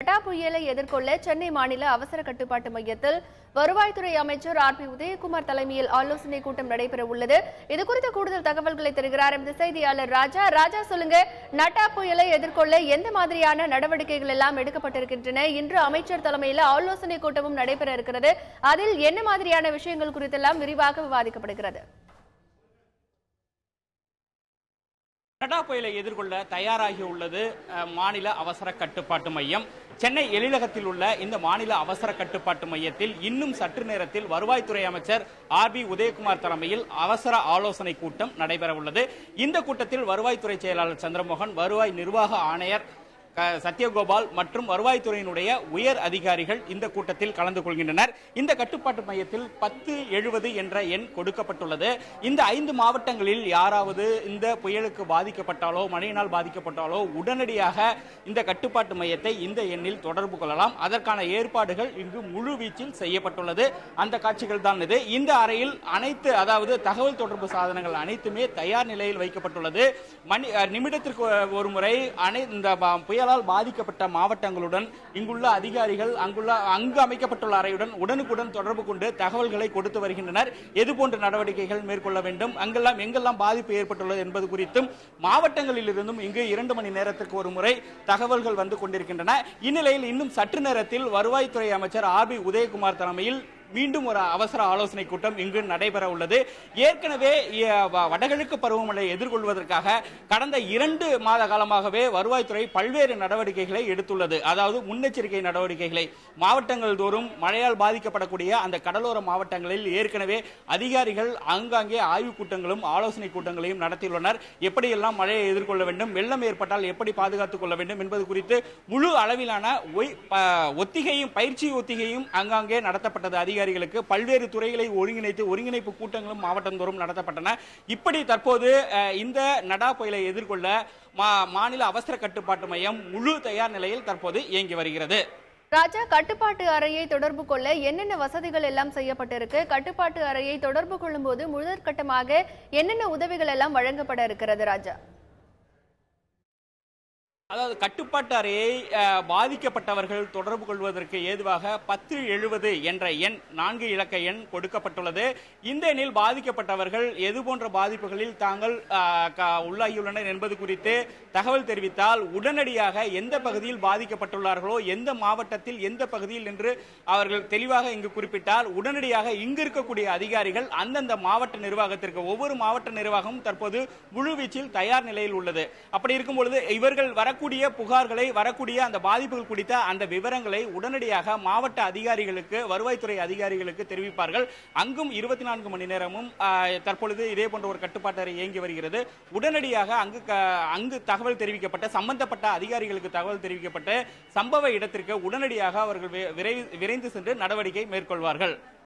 கட்டா புயலை எதிர்கொள்ள சென்னை மாநில அவசர கட்டுப்பாட்டு மையத்தில் வருவாய்த்துறை அமைச்சர் ஆர் பி உதயகுமார் தலைமையில் ஆலோசனை கூட்டம் நடைபெற உள்ளது. இதுகுறித்த கூடுதல் தகவல்களை தருகிறார் எமது செய்தியாளர் ராஜா. சொல்லுங்க, நட்டா புயலை எதிர்கொள்ள எந்த மாதிரியான நடவடிக்கைகள் எல்லாம் எடுக்கப்பட்டிருக்கின்றன? இன்று அமைச்சர் தலைமையில் ஆலோசனை கூட்டமும் நடைபெற இருக்கிறது. அதில் என்ன மாதிரியான விஷயங்கள் குறித்தெல்லாம் விரிவாக விவாதிக்கப்படுகிறது? கட்டா புயலை எதிர்கொள்ள தயாராகி உள்ளது மாநில அவசர கட்டுப்பாட்டு மையம். சென்னை எழிலகத்தில் உள்ள இந்த மாநில அவசர கட்டுப்பாட்டு மையத்தில் இன்னும் சற்று நேரத்தில் வருவாய்த்துறை அமைச்சர் ஆர் பி உதயகுமார் தலைமையில் அவசர ஆலோசனை கூட்டம் நடைபெற உள்ளது. இந்த கூட்டத்தில் வருவாய்த்துறை செயலாளர் சந்திரமோகன், வருவாய் நிர்வாக ஆணையர் சத்யகோபால் மற்றும் வருவாய்த்துறையினுடைய உயர் அதிகாரிகள் இந்த கூட்டத்தில் கலந்து கொள்கின்றனர். இந்த கட்டுப்பாட்டு மையத்தில் 1070 என்ற எண் கொடுக்கப்பட்டுள்ளது. இந்த 5 மாவட்டங்களில் யாராவது இந்த புயலுக்கு பாதிக்கப்பட்டாலோ மழையினால் பாதிக்கப்பட்டாலோ உடனடியாக இந்த கட்டுப்பாட்டு மையத்தை இந்த எண்ணில் தொடர்பு கொள்ளலாம். அதற்கான ஏற்பாடுகள் இங்கு முழு வீச்சில் செய்யப்பட்டுள்ளது. அந்த காட்சிகள் தான் இது. இந்த அறையில் அனைத்து தகவல் தொடர்பு சாதனங்கள் அனைத்துமே தயார் நிலையில் வைக்கப்பட்டுள்ளது. நிமிடத்திற்கு ஒரு முறை இந்த புயல் பாதிக்கப்பட்ட மாவட்டங்களுடன் இங்குள்ள அதிகாரிகள் அங்கு அமைக்கப்பட்டுள்ள அறையுடன் உடனுக்குடன் தொடர்பு கொண்டு தகவல்களை கொடுத்து வருகின்றனர். எதுபோன்ற நடவடிக்கைகள் மேற்கொள்ள வேண்டும், எங்கெல்லாம் பாதிப்பு ஏற்பட்டுள்ளது என்பது குறித்தும் மாவட்டங்களில் இருந்தும் இங்கு 2 மணி நேரத்திற்கு ஒரு முறை தகவல்கள் வந்து கொண்டிருக்கின்றன. இந்நிலையில் இன்னும் சற்று நேரத்தில் வருவாய்த்துறை அமைச்சர் ஆர் பி உதயகுமார் தலைமையில் மீண்டும் ஒரு அவசர ஆலோசனை கூட்டம் இங்கு நடைபெற உள்ளது. ஏற்கனவே வடகிழக்கு பருவமழை எதிர்கொள்வதற்காக கடந்த 2 மாத காலமாகவே வருவாய்த்துறை பல்வேறு நடவடிக்கைகளை எடுத்துள்ளது. அதாவது முன்னெச்சரிக்கை நடவடிக்கைகளை மாவட்டங்கள் தோறும் மழையால் பாதிக்கப்படக்கூடிய அந்த கடலோர மாவட்டங்களில் ஏற்கனவே அதிகாரிகள் ஆங்காங்கே ஆய்வுக் கூட்டங்களும் ஆலோசனை கூட்டங்களையும் நடத்தியுள்ளனர். எப்படியெல்லாம் மழையை எதிர்கொள்ள வேண்டும், வெள்ளம் ஏற்பட்டால் எப்படி பாதுகாத்துக் கொள்ள வேண்டும் என்பது குறித்து முழு அளவிலான பயிற்சி ஒத்திகையும் அங்காங்கே நடத்தப்பட்டது. அதிகாரிகளுக்கு பல்வேறு துறைகளை ஒருங்கிணைப்பு கூட்டங்களும் மாவட்டந்தோறும் நடத்தப்பட்டன. இப்படி தற்போது இந்த நடா புயலை எதிர்கொள்ள மாநில அவசர கட்டுப்பாட்டு மையம் முழு தயார் நிலையில் தற்போது இயங்கி வருகிறது. ராஜா, கட்டுப்பாட்டு அறையை தொடர்பு கொள்ள என்னென்ன வசதிகள் எல்லாம் செய்யப்பட்டிருக்கு? கட்டுப்பாட்டு அறையை தொடர்பு கொள்ளும் போது முதற்கட்டமாக என்னென்ன உதவிகள் எல்லாம் வழங்கப்பட இருக்கிறது? ராஜா, கட்டுப்பாட்டு அறையை பாதிக்கப்பட்டவர்கள் தொடர்பு கொள்வதற்கு ஏதுவாக 1070 என்ற எண் 4 இலக்க எண் கொடுக்கப்பட்டுள்ளது. இந்த எண்ணில் பாதிக்கப்பட்டவர்கள் எது போன்ற பாதிப்புகளில் தாங்கள் உள்ளாகியுள்ளனர் என்பது குறித்து தகவல் தெரிவித்தால் உடனடியாக எந்த பகுதியில் பாதிக்கப்பட்டுள்ளார்களோ, எந்த மாவட்டத்தில் எந்த பகுதியில் என்று அவர்கள் தெளிவாக இங்கு குறிப்பிட்டால் உடனடியாக இங்கு இருக்கக்கூடிய அதிகாரிகள் அந்தந்த மாவட்ட நிர்வாகத்திற்கு ஒவ்வொரு மாவட்ட நிர்வாகமும் தற்போது முழுவீச்சில் தயார் நிலையில் உள்ளது. அப்படி இருக்கும் பொழுது இவர்கள் புகார்களை வரக்கூடிய அந்த பாதிப்புகள் குறித்த அந்த விவரங்களை உடனடியாக மாவட்ட அதிகாரிகளுக்கு, வருவாய்த்துறை அதிகாரிகளுக்கு தெரிவிப்பார்கள். அங்கும் 24 மணி நேரமும் தற்பொழுது இதே போன்ற ஒரு கட்டுப்பாட்டு அறை இயங்கி வருகிறது. உடனடியாக அங்கு தகவல் தெரிவிக்கப்பட்ட சம்பந்தப்பட்ட அதிகாரிகளுக்கு தகவல் தெரிவிக்கப்பட்ட சம்பவ இடத்திற்கு உடனடியாக அவர்கள் விரைந்து சென்று நடவடிக்கை மேற்கொள்வார்கள்.